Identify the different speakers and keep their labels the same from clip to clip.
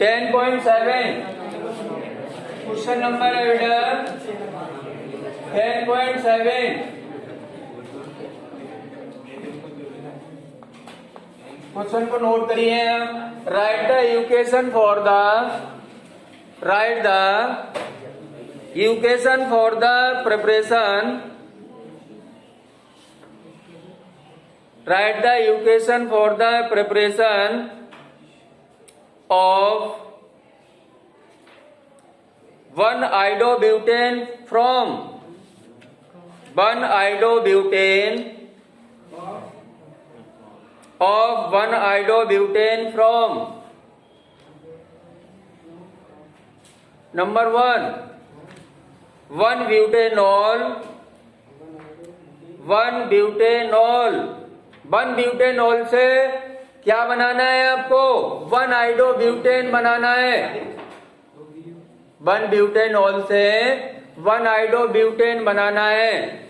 Speaker 1: 10.7 question number है बेटा 10.7। Question को नोट करिए। Right the equation for the preparation of 1-iodobutane from 1-iodobutane from number 1 1 butanol से क्या बनाना है आपको? 1-iodobutane बनाना है। 1 ब्यूटेनॉल से 1-iodobutane बनाना है।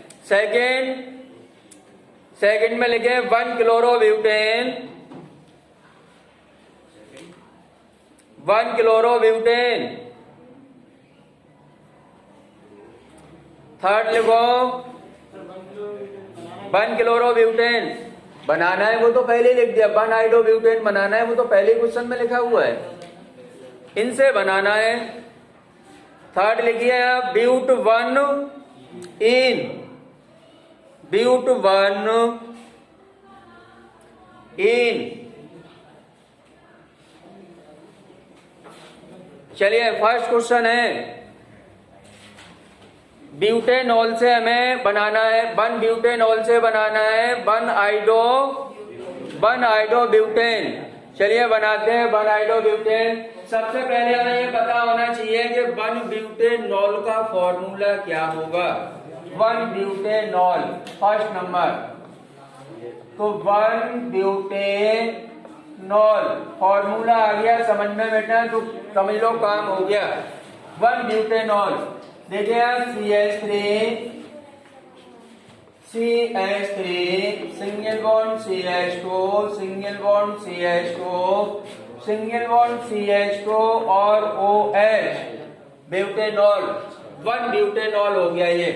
Speaker 1: सेकंड में लिखे 1 क्लोरोब्यूटेन। थर्ड लिखो 1 क्लोरोब्यूटेन बनाना है, वो तो पहले लिख दिया। 1-iodobutane बनाना है, वो तो पहले क्वेश्चन में लिखा हुआ है। इनसे बनाना है। थर्ड लिखिए आप ब्यूट 1 इन। चलिए फर्स्ट क्वेश्चन है, ब्यूटेनॉल से हमें बनाना है 1 ब्यूटेनॉल से बनाना है 1-iodobutane। चलिए बनाते हैं 1-iodobutane। सबसे पहले हमें ये पता होना चाहिए कि 1 ब्यूटेनॉल का फॉर्मूला क्या होगा। 1 ब्यूटेनॉल फर्स्ट नंबर, तो 1 ब्यूटेनॉल फॉर्मूला आ गया समझ में बेटा, तो समझ लो काम हो गया। 1 ब्यूटेनॉल देखिए CH3 सिंगल बॉन्ड CH2 और OH ब्यूटेनॉल। 1 ब्यूटेनॉल हो गया। ये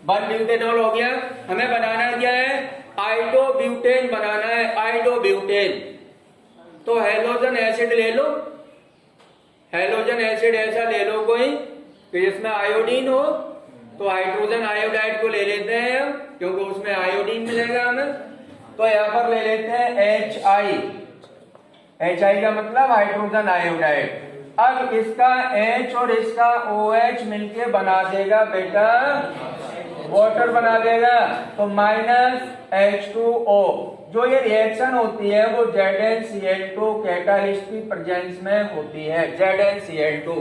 Speaker 1: 1 ब्यूटेनॉल हो गया। हमें बनाना क्या है? आइडोब्यूटेन बनाना है। आइडोब्यूटेन तो हेलोजन एसिड ले लो। हेलोजन एसिड ऐसा ले लो कोई कि जिसमें आयोडीन हो, तो हाइड्रोजन आयोडाइड को ले लेते हैं क्योंकि उसमें आयोडीन मिलेगा हमें। तो यहां पर ले लेते हैं HI का मतलब हाइड्रोजन आयोडाइड। अब इसका H और इसका OH मिलके बना देगा बेटा वाटर बना देगा, तो -H2O। जो ये रिएक्शन होती है वो ZnCl2 कैटालिस्ट की प्रेजेंस में होती है। ZnCl2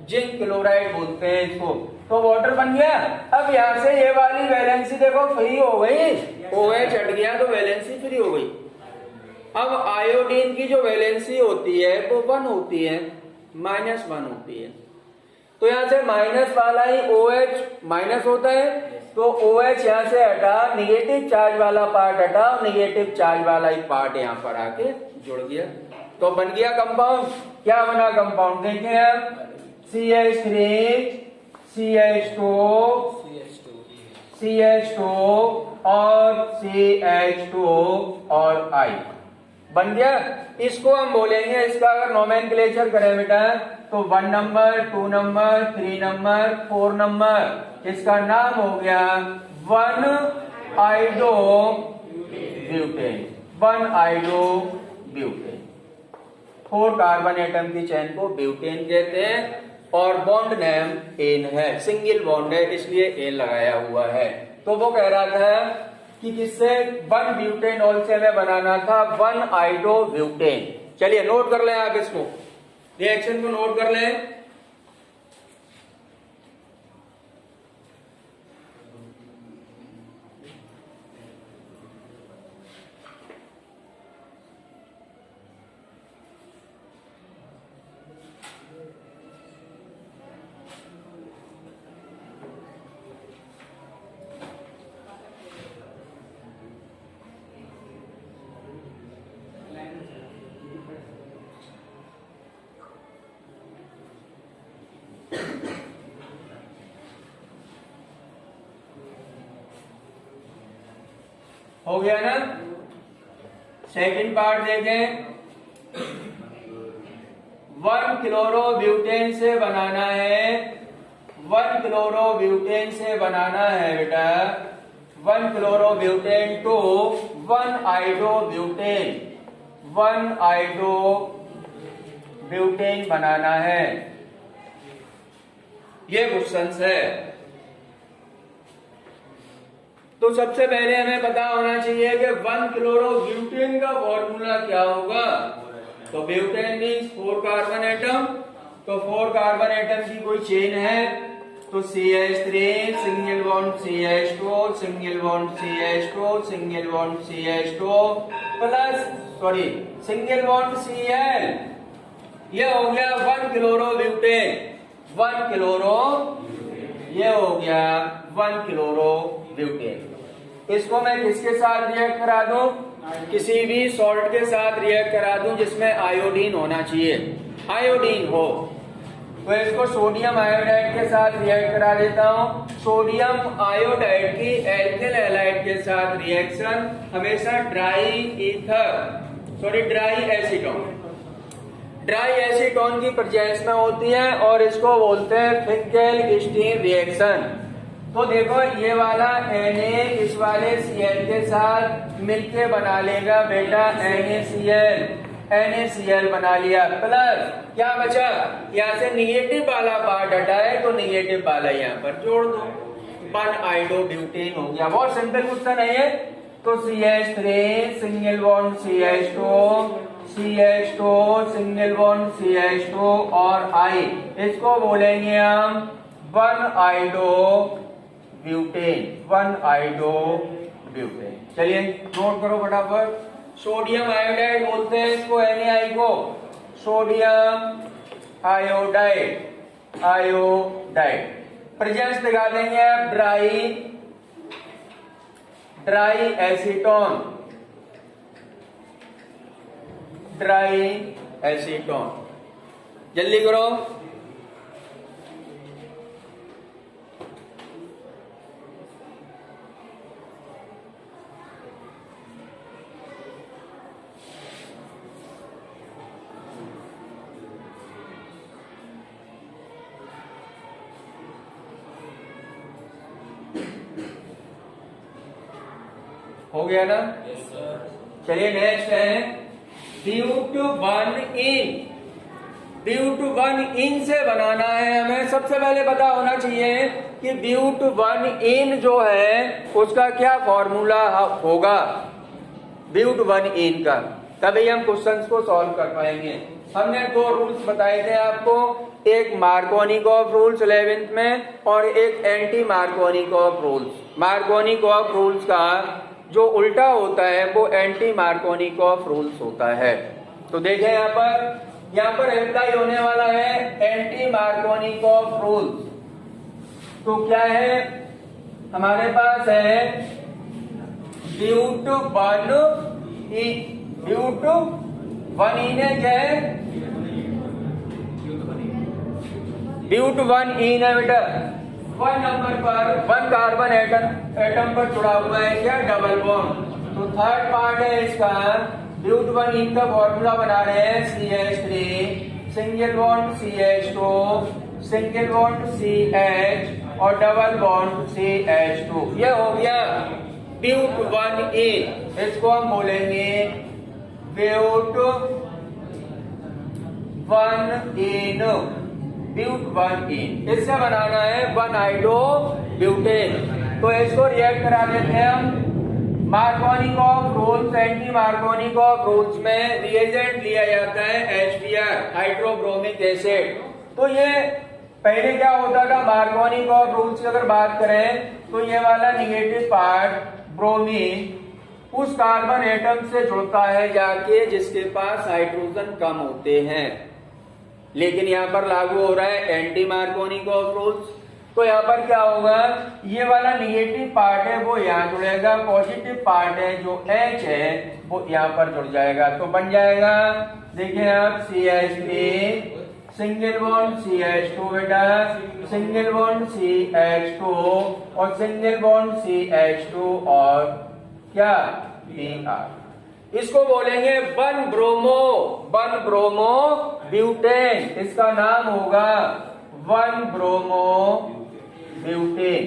Speaker 1: जिंक क्लोराइड बोलते हैं इसको। तो वाटर बन गया। अब यहाँ से ये वाली वैलेंसी देखो फ्री हो गई, OH हट गया तो वैलेंसी फ्री हो गई। अब आयोडीन की जो वैलेंसी होती है वो 1 होती है, -1 होती है। तो यहाँ से माइनस वाला ही OH माइनस होता है, तो OH यहाँ से हटा, निगेटिव चार्ज वाला पार्ट हटा, निगेटिव चार्ज वाला ही पार्ट यहाँ पर आके जुड़ गया, तो बन गया कंपाउंड। क्या बना कंपाउंड देखिए आप, CH2 और CH2 और I बन गया। इसको हम बोलेंगे, इसका अगर नोमेनक्लेचर करें बेटा तो 1 नंबर, 2 नंबर, 3 नंबर, 4 नंबर, इसका नाम हो गया 1-iodobutane। 4 कार्बन एटम की चेन को ब्यूटेन कहते हैं और बॉन्ड नेम एन है, सिंगल बॉन्ड है इसलिए एन लगाया हुआ है। तो वो कह रहा था कि किससे 1 ब्यूटेनॉल से हमें बनाना था 1-iodobutane। चलिए नोट कर लें आप, इसको रिएक्शन को नोट कर लें। हो गया ना। सेकंड पार्ट देखें, 1 क्लोरोब्यूटेन से बनाना है, 1 क्लोरोब्यूटेन से बनाना है बेटा, 1 क्लोरोब्यूटेन टू 1 आइडोब्यूटेन, 1 आइडोब्यूटेन बनाना है। ये क्वेश्चन है। तो सबसे पहले हमें पता होना चाहिए कि 1 क्लोरोब्यूटेन का फॉर्मूला क्या होगा। तो ब्यूटेन मीन्स 4 कार्बन एटम, तो 4 कार्बन एटम की कोई चेन है तो CH3 single bond CH2 single bond CH2 single bond CH2 plus single bond Cl, ये हो गया 1 क्लोरोब्यूटेन। 1 क्लोरो, ये हो गया 1 क्लोरोब्यूटेन। इसको मैं किसके साथ रिएक्ट करा दूं, किसी भी सॉल्ट के साथ रिएक्ट करा दूं जिसमें आयोडीन होना चाहिए, आयोडीन हो। तो इसको सोडियम आयोडाइड के साथ रिएक्ट करा देता हूं। सोडियम आयोडाइड की एल्किल हैलाइड के साथ रिएक्शन हमेशा ड्राई एसीटोन की प्रेजेंस में होती है और इसको बोलते हैं फिंकेल-स्टीन रिएक्शन। तो देखो ये वाला Na इस वाले Cl के साथ मिलके बना लेगा बेटा NaCl बना लिया, प्लस क्या बचा, यहाँ से निगेटिव वाला पार्ट हटा है तो निगेटिव वाला यहाँ पर जोड़ दो, 1 आइडोब्यूटेन हो गया। बहुत सिंपल क्वेश्चन है ये। तो CH3 single bond CH2 single bond CH2 और I, इसको बोलेंगे हम 1 आइडोब्यूटेन। चलिए नोट करो फटाफट। सोडियम आयोडाइड बोलते हैं इसको, Na को सोडियम आयोडाइड। प्रेजेंस दिखा देंगे आप ड्राई एसीटोन। जल्दी करो। हो गया ना। चलिए नेक्स्ट है ब्यूट1इन से बनाना है हमें। सबसे पहले पता होना चाहिए कि ब्यूट1इन जो है उसका क्या फॉर्मूला होगा ब्यूट1इन का, तभी हम क्वेश्चंस को सॉल्व कर पाएंगे। हमने 2 रूल्स बताए थे आपको, एक मार्कोनिकॉफ रूल्स 11th में और एक anti Markovnikov rules. Markovnikov rules का जो उल्टा होता है वो एंटी मार्कोनिकॉफ रूल्स होता है। तो देखें यहाँ पर अप्लाई होने वाला है एंटी मार्कोनिकॉफ रूल्स। तो क्या है हमारे पास है ब्यूट1इन है, क्या है ब्यूट1इन है बेटा। 1 नंबर पर 1 कार्बन एटम पर जुड़ा हुआ है क्या, डबल बॉन्ड। तो थर्ड पार्ट है इसका, ब्यूट1इन का फॉर्मूला बना रहे हैं CH3 single bond CH2 single bond CH और डबल बॉन्ड CH2। ये हो गया ब्यूट1इन। इसको हम बोलेंगे ब्यूट1इन। इससे बनाना है 1 आइडोब्यूटेन। तो इसको रिएक्ट करा देते हैं हम। Markovnikov rules, anti Markovnikov rules में रिएजेंट लिया जाता है HBr हाइड्रोब्रोमिक एसिड। तो ये पहले क्या होता था, मार्कोनिकॉफ रूल्स की अगर बात करें तो ये वाला निगेटिव पार्ट ब्रोमीन उस कार्बन एटम से जुड़ता है जाके जिसके पास हाइड्रोजन कम होते हैं। लेकिन यहाँ पर लागू हो रहा है एंटी मार्कोनिकॉफ रूल्स। तो यहाँ पर क्या होगा, ये वाला निगेटिव पार्ट है वो यहाँ जुड़ेगा, पॉजिटिव पार्ट है जो H है वो यहाँ पर जुड़ जाएगा। तो बन जाएगा, देखिए आप CH3 सिंगल बॉन्ड CH2 बेटा, सिंगल बॉन्ड CH2 और सिंगल बॉन्ड CH2 और क्या, Br। इसको बोलेंगे 1 ब्रोमो ब्यूटेन, इसका नाम होगा 1 ब्रोमो ब्यूटेन,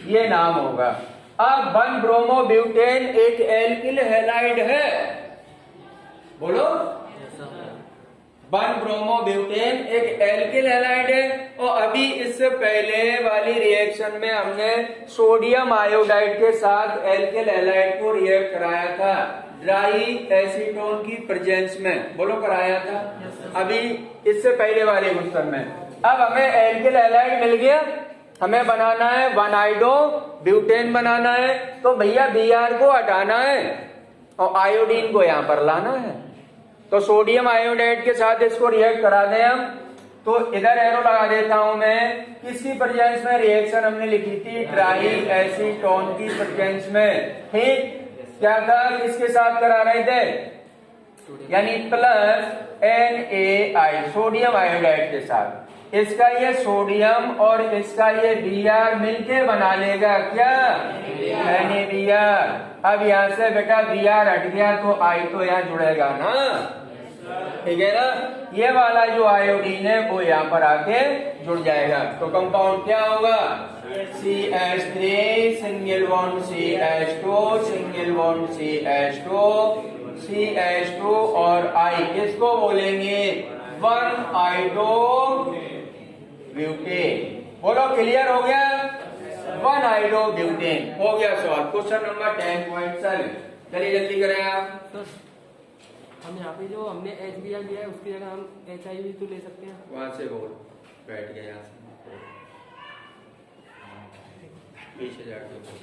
Speaker 1: ये नाम होगा। अब 1 ब्रोमो ब्यूटेन एक एल्किल हैलाइड है, बोलो। 1 ब्रोमो ब्यूटेन एक एल्किल हैलाइड है। और अभी इससे पहले वाली रिएक्शन में हमने सोडियम आयोडाइड के साथ एल्किल हैलाइड को रिएक्ट कराया था ड्राई एसीटोन की प्रेजेंस में, बोलो कराया था अभी इससे पहले वाले क्वेश्चन में। अब हमें एल्किल हैलाइड मिल गया, हमें बनाना है 1 आयोडो ब्यूटेन बनाना है, तो भैया Br को हटाना है और आयोडीन को यहां पर लाना है। तो सोडियम आयोडाइड के साथ इसको रिएक्ट करा दें हम, तो इधर एरो लगा देता हूं मैं। किसकी प्रेजेंस में रिएक्शन हमने लिखी थी, ड्राई एसीटोन की प्रेजेंस में, ठीक। क्या था, किसके साथ करा रहे थे, यानी प्लस NaI सोडियम आयोडाइड के साथ। इसका ये सोडियम और इसका ये Br मिलके बना लेगा क्या, NaBr। अब यहां से बेटा Br हट गया तो I तो यहाँ जुड़ेगा ना, ठीक है ना। ये वाला जो आयोडीन है वो यहाँ पर आके जुड़ जाएगा, तो कंपाउंड क्या होगा, CH3 single bond CH2 single bond CH2 CH2 और I, इसको बोलेंगे 1 आयोडो ब्यूटेन। बोलो क्लियर हो गया, 1 आयोडो ब्यूटेन हो गया सॉल्व। क्वेश्चन नंबर 10.7, चलिए जल्दी करें आप।
Speaker 2: हम यहाँ पे जो हमने HBr लिया है उसकी जगह हम HIV तो ले सकते हैं।
Speaker 1: वहां से बोल, बैठ गया यहाँ से पीछे जाके बोल।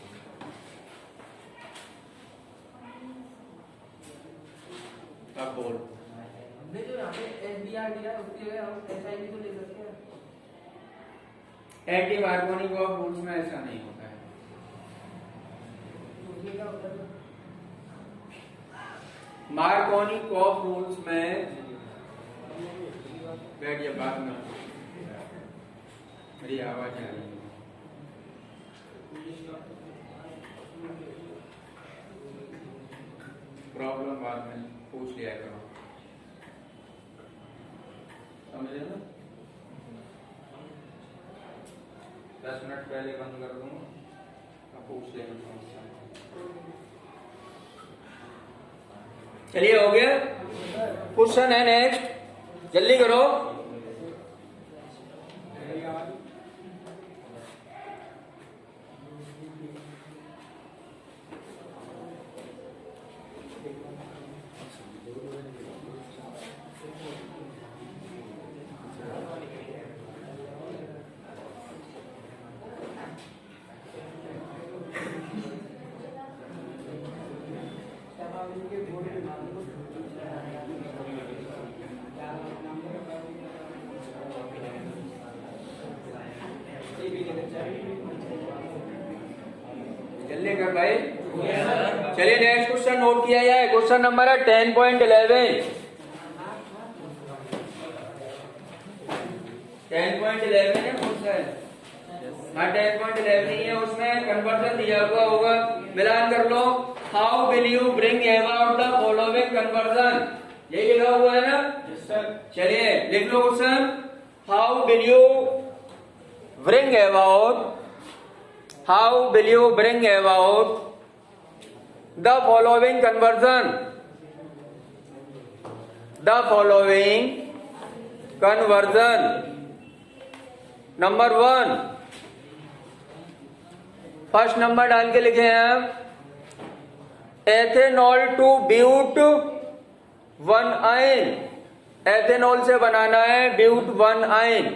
Speaker 1: अब बोल,
Speaker 2: हमने जो यहाँ पे HBr लिया है उसकी जगह हम HIV तो ले सकते हैं।
Speaker 1: एंटी मार्कोनिक ऑफ रूल्स में ऐसा नहीं होता है।
Speaker 2: उसमें क्या होता है,
Speaker 1: मार्कोनिक ऑफ रूल्स में बैठ जा, बात में मेरी आवाज आ रही है। प्रॉब्लम बाद में पूछ लिया करो, समझे ना। 10 मिनट पहले बंद कर दूंगा, अब पूछ लेना समस्या। चलिए हो गया, क्वेश्चन है नेक्स्ट, जल्दी करो। जल्दी कर भाई। चलिए नेक्स्ट क्वेश्चन नोट किया जाए। क्वेश्चन नंबर है 10.11। 10.11 है क्वेश्चन, हाँ 10.11 ही है, उसमें कन्वर्जन दिया हुआ होगा, मिलान कर लो। How will you bring about the following conversion, यही लिखा हुआ है ना। चलिए लिख लो question, how will you bring about, how will you bring about the following conversion, the following conversion। Number 1, first number डाल के लिखे हैं ethanol to but 1 yne, ethanol से बनाना है ब्यूट 1 आयन,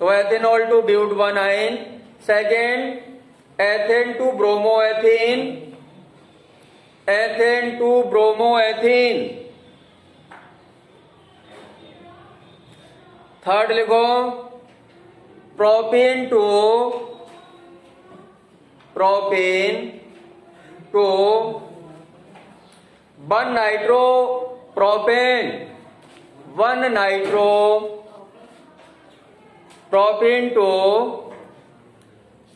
Speaker 1: तो ethanol to but 1 yne. Second ethane to bromoethene, ethane to bromoethene. Third लिखो propane to 1 nitro propane, 1 nitro propane to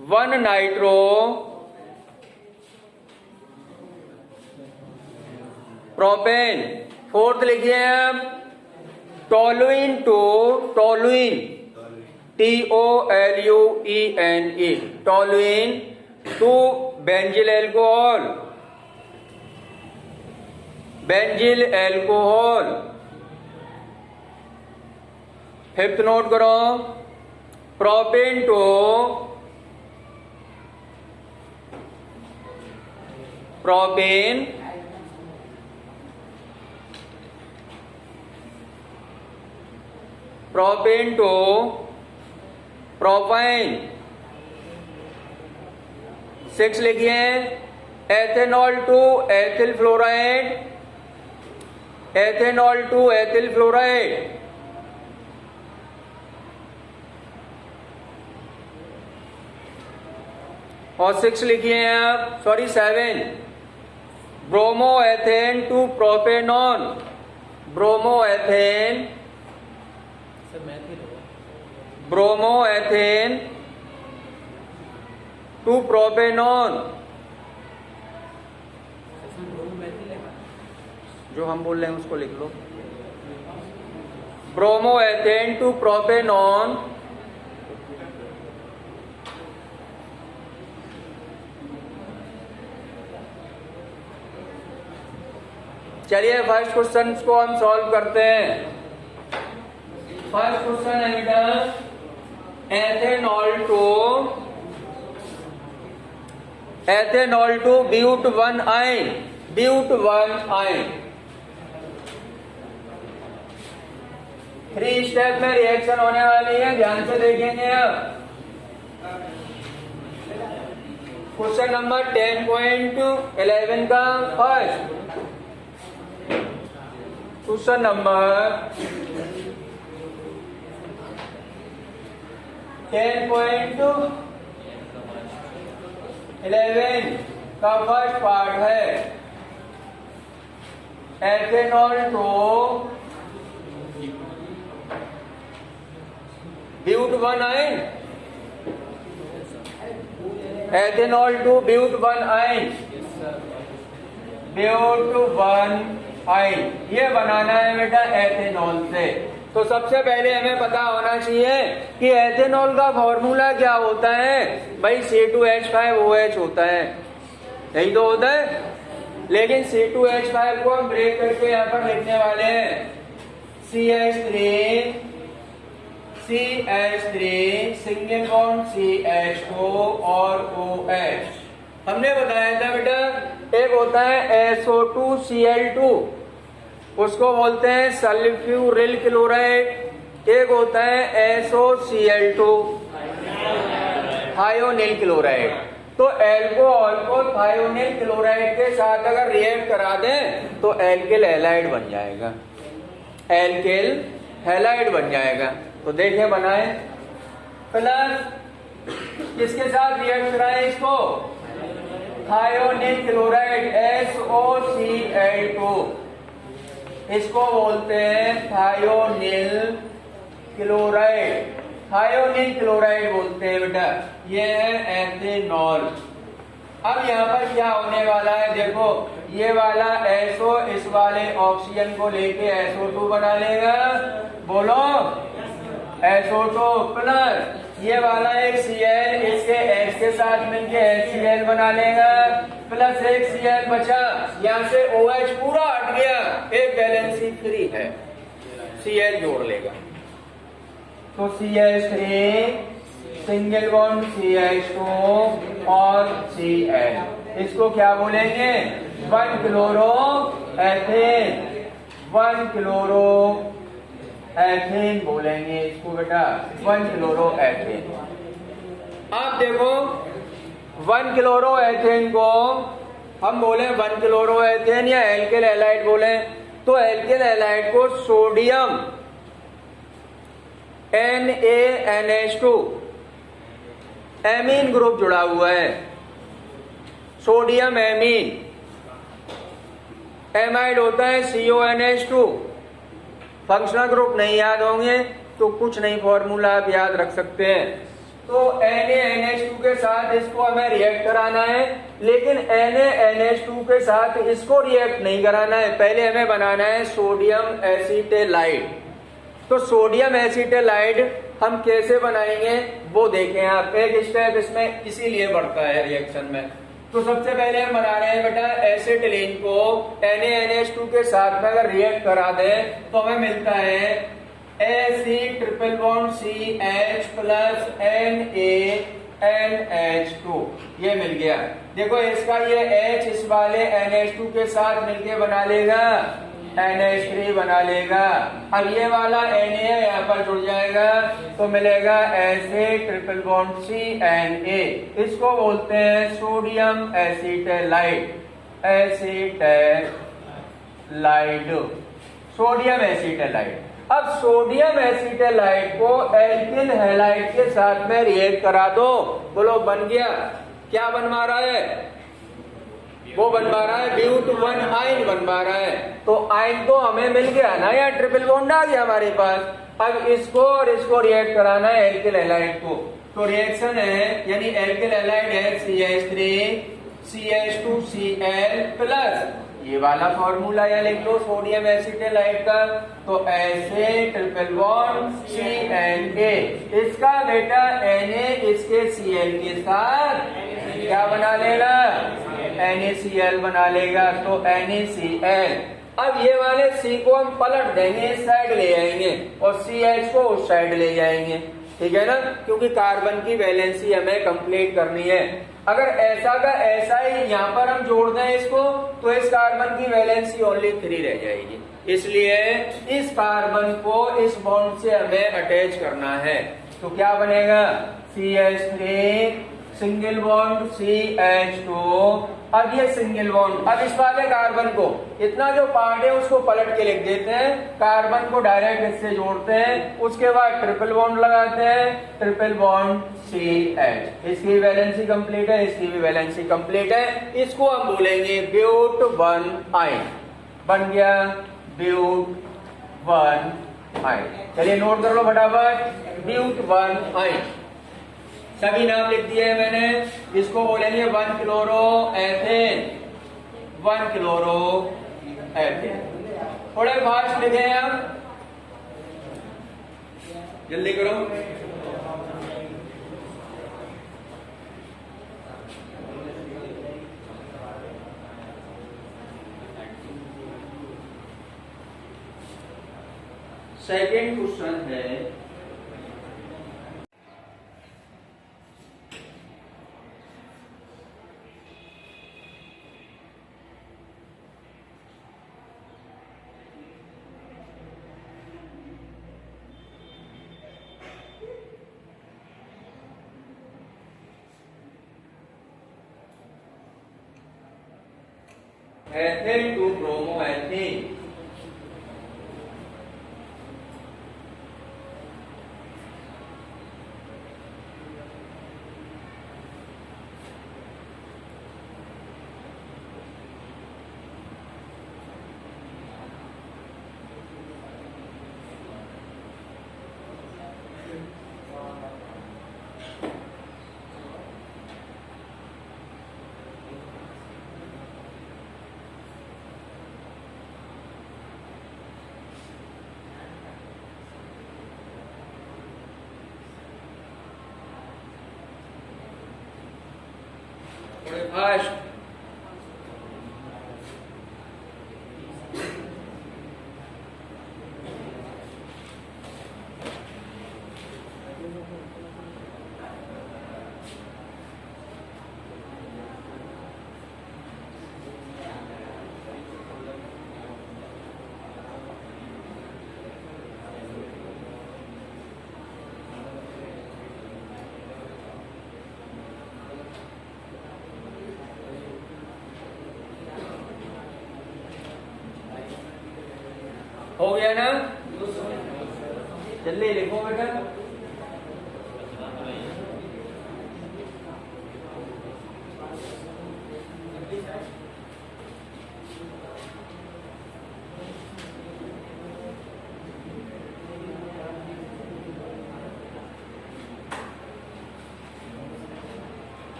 Speaker 1: 1 nitro propane. Fourth लिखिए आप toluene to, toluene TOLUENE, toluene to benzyl alcohol, benzyl alcohol. Fifth note करो propane to propane propane to propyne. 6 लिखिए ethanol to ethyl fluoride, ethanol to ethyl fluoride. और 6 लिखिए आप, sorry 7 bromo ethane to propanone, bromo ethane, bromo ethane to propanone. जो हम बोल रहे हैं उसको लिख लो, ब्रोमो एथेन टू प्रोपेनॉन। चलिए फर्स्ट क्वेश्चन को हम सॉल्व करते हैं। फर्स्ट क्वेश्चन है बेटा ethanol to but one yne, but one आइन। 3 स्टेप में रिएक्शन होने वाली है, ध्यान से देखेंगे आप। क्वेश्चन नंबर 10.11 का फर्स्ट क्वेश्चन नंबर 10.11 का फर्स्ट पार्ट है ethanol to but one yne, ethanol to but one yne, but one आइन ये बनाना है बेटा एथेनॉल से। तो सबसे पहले हमें पता होना चाहिए कि एथेनॉल का फॉर्मूला क्या होता है। भाई C2H5OH होता है, यही तो होता है। लेकिन C2H5 को हम ब्रेक करके यहाँ पर लिखने वाले हैं CH3 सिंगल बॉन्ड CH2 और OH। हमने बताया था बेटा एक होता है SO2Cl2, उसको बोलते हैं सल्फ्यूरिल क्लोराइड। एक होता है SOCl2 थायोनिल क्लोराइड। तो एल्कोहल को थायोनिल क्लोराइड के साथ अगर रिएक्ट करा दें तो एल्किल हैलाइड बन जाएगा, एल्किल हैलाइड बन जाएगा। तो देखें बनाए प्लस किसके साथ रिएक्ट कराएं इसको, थायोनिल क्लोराइड SOCl2, इसको बोलते हैं थायोनिल क्लोराइड, थायोनिल क्लोराइड बोलते हैं बेटा। ये है एथेनॉल। अब यहाँ पर क्या होने वाला है देखो, ये वाला SO इस वाले ऑक्सीजन को लेके SO2 बना लेगा, बोलो SO2 प्लस ये वाला एक Cl इसके H के साथ मिलके HCl बना लेगा, प्लस एक Cl बचा, यहाँ से OH पूरा हट गया, एक वैलेंसी फ्री है, Cl जोड़ लेगा। तो CH3 सिंगल बॉन्ड CH2 और Cl, इसको क्या बोलेंगे 1 क्लोरो एथेन, 1 क्लोरो एथेन बोलेंगे इसको बेटा, 1 क्लोरो एथेन। अब देखो 1 क्लोरो एथेन को हम बोले 1 क्लोरो एथेन या एल्किल हैलाइड बोले, तो एल्किल हैलाइड को सोडियम NaNH2 एमीन ग्रुप जुड़ा हुआ है, सोडियम एमीन। एमाइड होता है CONH2। फंक्शनल ग्रुप नहीं याद होंगे तो कुछ नहीं, फॉर्मूला आप याद रख सकते हैं। तो NaNH2 के साथ इसको हमें रिएक्ट कराना है, लेकिन NaNH2 के साथ इसको रिएक्ट नहीं कराना है, पहले हमें बनाना है सोडियम एसीटेलाइड। तो सोडियम एसीटेलाइड हम कैसे बनाएंगे वो देखें आप, एक स्टेप इसमें इसीलिए बढ़ता है रिएक्शन में। तो सबसे पहले हम बना रहे हैं बेटा एसिटिलीन को NaNH2 के साथ में अगर रिएक्ट करा दें तो हमें मिलता है AC triple bond CH plus NaNH2, ये मिल गया। देखो इसका ये H इस वाले NH2 के साथ मिलके बना लेगा NH3 बना लेगा। अब ये वाला Na यहाँ पर जुड़ जाएगा तो मिलेगा ऐसे ट्रिपल बॉन्ड CNA, इसको बोलते हैं सोडियम एसीटेलाइड। सोडियम एसीटेलाइड। अब सोडियम एसीटेलाइड को एल्किल हैलाइड के साथ में रिएक्ट करा दो, बोलो बन गया। क्या बनवा रहा है? वो बनवा रहा है ब्यूट-1 आयन बनवा रहा है। तो आयन तो हमें मिल गया ना, या ट्रिपल बॉन्ड आ गया हमारे पास। अब इसको और इसको रिएक्ट कराना है एल्किल हैलाइड को। तो रिएक्शन है, यानी एल्किल हैलाइड है CH3 CH2Cl प्लस ये वाला फॉर्मूला या लिख लो सोडियम एसीटेलाइड का, तो ऐसे ट्रिपल बॉन्ड CNA, इसका बेटा Na इसके Cl के साथ क्या बना लेगा? NaCl बना लेगा, तो NaCl। अब ये वाले C को हम पलट देंगे, इस साइड ले जाएंगे और CH को उस साइड ले जाएंगे, ठीक है ना, क्योंकि कार्बन की वैलेंसी हमें कंप्लीट करनी है। अगर ऐसा का ऐसा ही यहाँ पर हम जोड़ दें इसको, तो इस कार्बन की वैलेंसी ओनली 3 रह जाएगी। इसलिए इस कार्बन को इस बॉन्ड से हमें अटैच करना है। तो क्या बनेगा? CH3 single bond CH2। अब ये सिंगल बॉन्ड, अब इस वाले कार्बन को इतना जो पार्ट है उसको पलट के लिख देते हैं, कार्बन को डायरेक्ट इससे जोड़ते हैं, उसके बाद ट्रिपल बॉन्ड लगाते हैं, ट्रिपल बॉन्ड CH। इसकी वैलेंसी कंप्लीट है, इसकी भी वैलेंसी कंप्लीट है। इसको हम बोलेंगे ब्यूट-1 आयन। बन गया ब्यूट-1 आयन। चलिए नोट कर लो फटाफट, ब्यूट-1 आयन। सभी नाम लिख दिए हैं मैंने। इसको बोलेंगे 1 क्लोरो एथेन, 1 क्लोरो एथेन। थोड़े फास्ट लिखे हैं आप, जल्दी करो। सेकेंड क्वेश्चन है, ethane to bromo ethane. Fast. हो गया ना? जल्दी लिखो बेटा।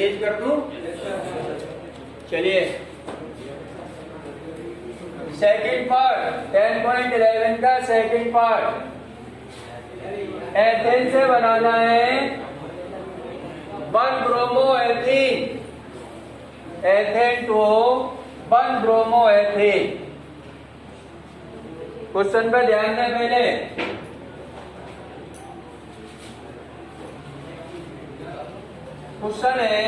Speaker 1: तेज कर दूं? चलिए सेकंड पार्ट 10.11 का सेकंड पार्ट, एथेन से बनाना है 1 bromo ethene, ethane to 1 bromo ethene. Question पे ध्यान दें पहले। क्वेश्चन है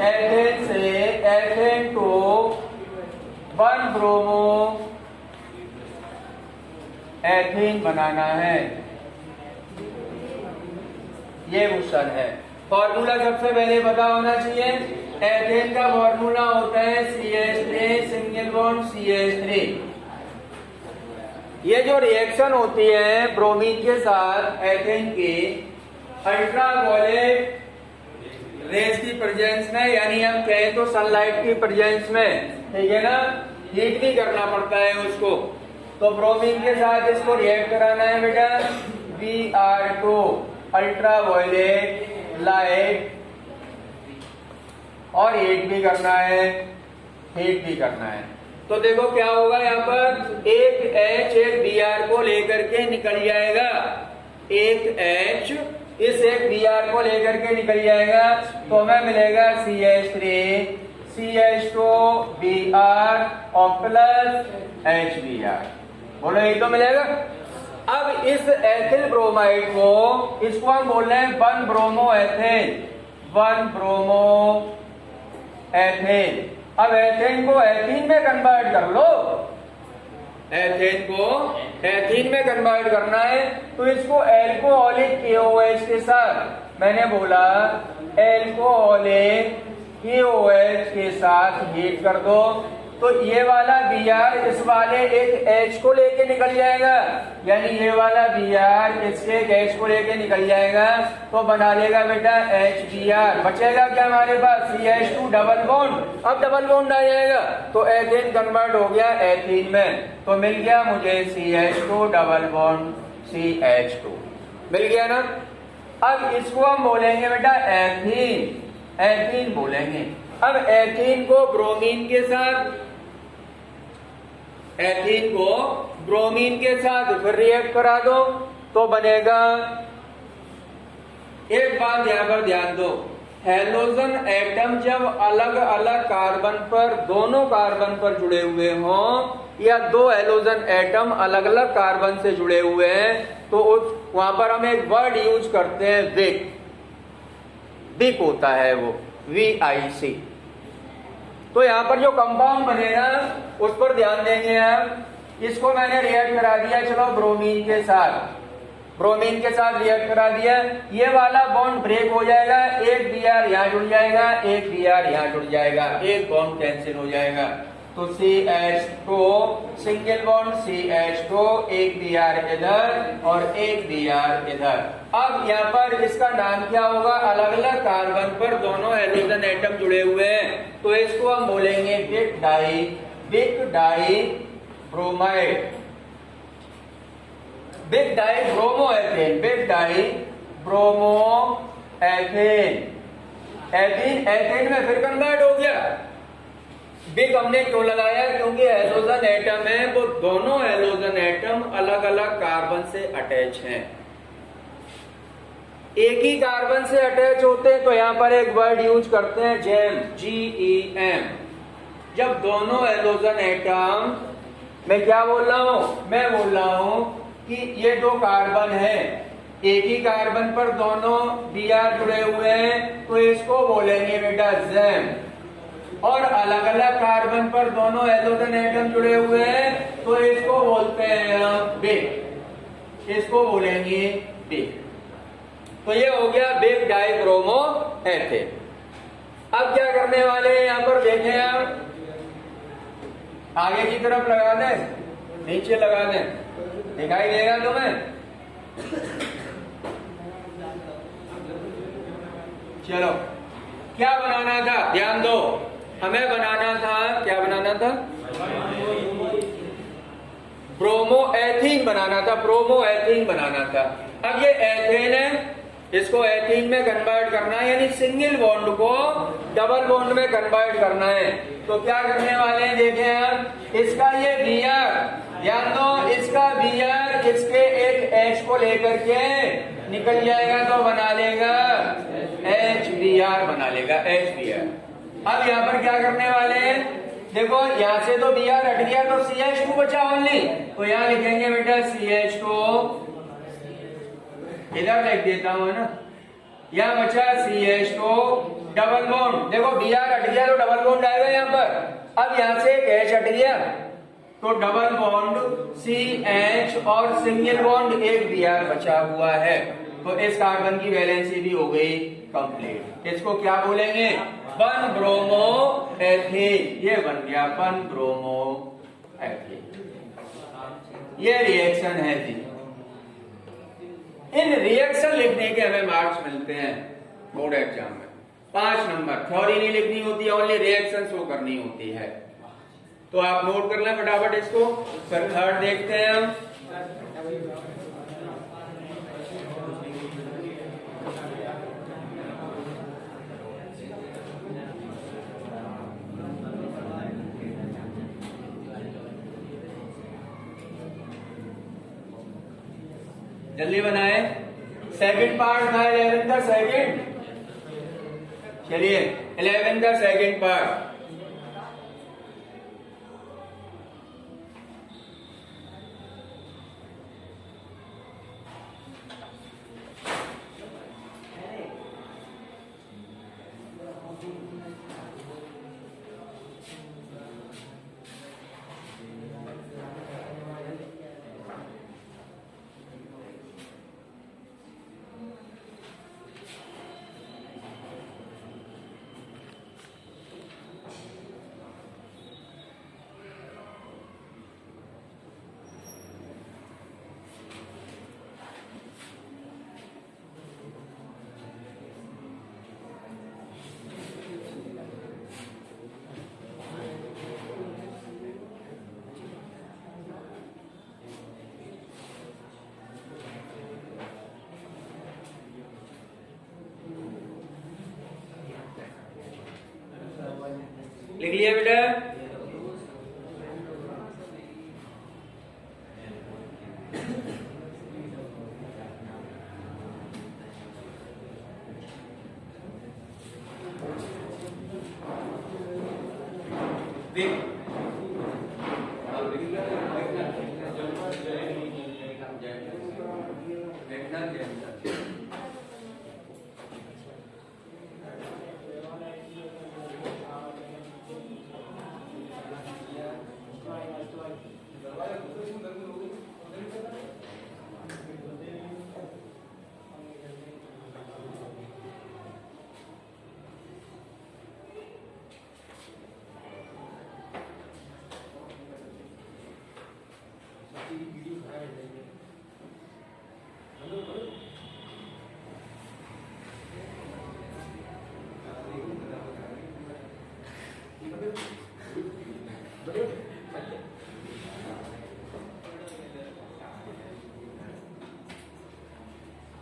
Speaker 1: एथेन से एथेन टू 1 ब्रोमो एथीन बनाना है, ये क्वेश्चन है। फॉर्मूला सबसे पहले पता होना चाहिए। एथेन का फॉर्मूला होता है CH3 सिंगल बॉन्ड CH3। ये जो रिएक्शन होती है ब्रोमीन के साथ एथेन की अल्ट्रावायलेट रेस की प्रेजेंस में, यानी हम कहें तो सनलाइट की प्रेजेंस में, ठीक है ना, हीट भी करना पड़ता है उसको। तो ब्रोमीन के साथ इसको रिएक्ट कराना है बेटा Br2 अल्ट्रावायलेट लाइट, और हीट भी करना है, हीट भी करना है। तो देखो क्या होगा, यहाँ पर एक H एक Br को लेकर के निकल जाएगा, एक H इस एक Br को लेकर के निकल जाएगा, तो हमें मिलेगा CH3 CH2 Br और प्लस HBr। बोलो ये तो मिलेगा। अब इस एथिल ब्रोमाइड को, इसको हम बोल रहे हैं 1 ब्रोमो एथेन, 1 ब्रोमो एथेन। अब एथेन को एथीन में कन्वर्ट कर लो, एथेन को एथीन में कन्वर्ट करना है, तो इसको एल्कोहलिक KOH के साथ, मैंने बोला एल्कोहलिक KOH के साथ हीट कर दो, तो ये वाला Br इस वाले एक H को लेके निकल जाएगा, यानी ये वाला Br इसके एक H को लेके निकल जाएगा, तो बना लेगा बेटा HBr। बचेगा क्या हमारे पास CH2 डबल बॉन्ड, अब डबल बॉन्ड आ जाएगा, तो एथेन कन्वर्ट हो गया एथीन में, तो मिल गया मुझे CH2 डबल बॉन्ड CH2, मिल गया ना। अब इसको हम बोलेंगे बेटा एथीन, एथीन बोलेंगे। अब एथीन को ब्रोमीन के साथ, एथीन को ब्रोमीन के साथ फिर रिएक्ट करा दो, तो बनेगा, एक बात यहां पर ध्यान दो, हेलोजन एटम जब अलग अलग कार्बन पर, दोनों कार्बन पर जुड़े हुए हों, या दो हेलोजन एटम अलग अलग कार्बन से जुड़े हुए हैं, तो वहां पर हम एक वर्ड यूज करते हैं विक, विक होता है वो VIC। तो यहाँ पर जो कंपाउंड बनेगा उस पर ध्यान देंगे हम। इसको मैंने रिएक्ट करा दिया, चलो ब्रोमीन के साथ, ब्रोमीन के साथ रिएक्ट करा दिया, ये वाला बॉन्ड ब्रेक हो जाएगा, एक Br यहाँ जुड़ जाएगा, एक Br यहाँ जुड़ जाएगा, एक बॉन्ड कैंसिल हो जाएगा, तो CH2 सिंगल बॉन्ड CH2, एक Br इधर और एक Br इधर। अब यहाँ पर इसका नाम क्या होगा, अलग अलग कार्बन पर दोनों हेलोजन एटम जुड़े हुए हैं, तो इसको हम बोलेंगे vic di bromide, vic di bromo ethane, vic di bromo ethane, ethene ethane में फिर कन्वर्ट हो गया। बिग हमने क्यों लगाया, क्योंकि हेलोजन एटम है, वो दोनों हेलोजन एटम अलग अलग कार्बन से अटैच हैं। एक ही कार्बन से अटैच होते हैं तो यहां पर एक वर्ड यूज करते हैं जेम, GEM। जब दोनों हेलोजन एटम, मैं क्या बोल रहा हूं, मैं बोल रहा हूं कि ये दो कार्बन है, एक ही कार्बन पर दोनों Br जुड़े हुए हैं, तो इसको बोलेंगे बेटा जेम। और अलग अलग कार्बन पर दोनों हेलोजन एटम जुड़े हुए हैं, तो इसको बोलते हैं हम बिग, इसको बोलेंगे बिग। तो ये हो गया बिग डाई ब्रोमो एथेन। अब क्या करने वाले हैं, यहां पर देखें आप, आगे की तरफ लगा दें, नीचे लगा दें, दिखाई देगा तुम्हें। चलो क्या बनाना था, ध्यान दो, हमें बनाना था, क्या बनाना था, ब्रोमो एथीन बनाना था, ब्रोमो एथीन बनाना था। अब ये एथेन है, इसको एथीन में कन्वर्ट करना है, यानी सिंगल बॉन्ड को डबल बॉन्ड में कन्वर्ट करना है। तो क्या करने वाले हैं देखें आप, इसका ये बीआर या तो इसका बीआर इसके एक एच को लेकर के निकल जाएगा तो बना लेगा HBr, बना लेगा HBr। अब यहाँ पर क्या करने वाले हैं, देखो यहाँ से तो Br हट गया तो CH2 बचा ओनली, तो यहाँ लिखेंगे बेटा CH2, इधर लिख देता हूँ ना, यहाँ बचा CH2 डबल बॉन्ड। देखो Br हट गया तो डबल बॉन्ड आएगा यहाँ पर। अब यहाँ से एक H हट गया तो डबल बॉन्ड CH और सिंगल बॉन्ड एक Br बचा हुआ है। तो इस कार्बन की वैलेंसी भी हो गई कंप्लीट। इसको क्या बोलेंगे, 1 ब्रोमो एथीन, ये बन गया 1 ब्रोमो एथीन। ये रिएक्शन है जी। इन रिएक्शन लिखने के हमें मार्क्स मिलते हैं बोर्ड एग्जाम में 5 नंबर। थ्योरी नहीं लिखनी होती है, ओनली रिएक्शन शो करनी होती है। तो आप नोट कर लें फटाफट इसको। फिर थर्ड देखते हैं हम। जल्दी बनाए। सेकंड पार्ट था 11 का सेकंड। चलिए 11 का सेकंड पार्ट। लिख लिया बेटा।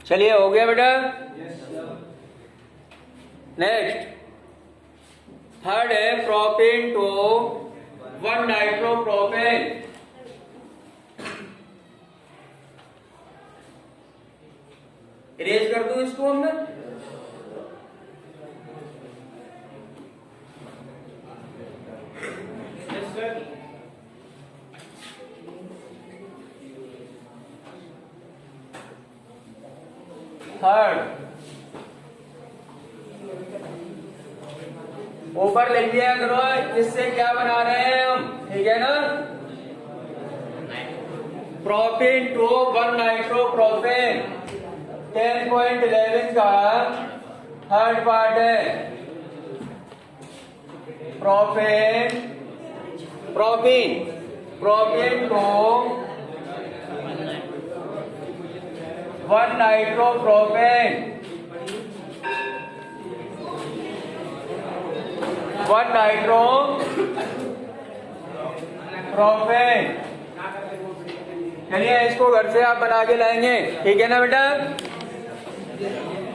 Speaker 1: चलिए हो गया बेटा। नेक्स्ट थर्ड है प्रोपेन टू 1 नाइट्रोप्रोपेन। इरेज कर दूं इसको हमने। थर्ड ऊपर लिख दिया करो इससे क्या बना रहे हैं हम, ठीक है ना। प्रोपेन टू 1 नाइट्रोप्रोपेन 10.11 का थर्ड पार्ट है। Propane to 1 nitropropane 1 nitropropane. चलिए इसको घर से आप बना के लाएंगे, ठीक है ना बेटा।
Speaker 2: ये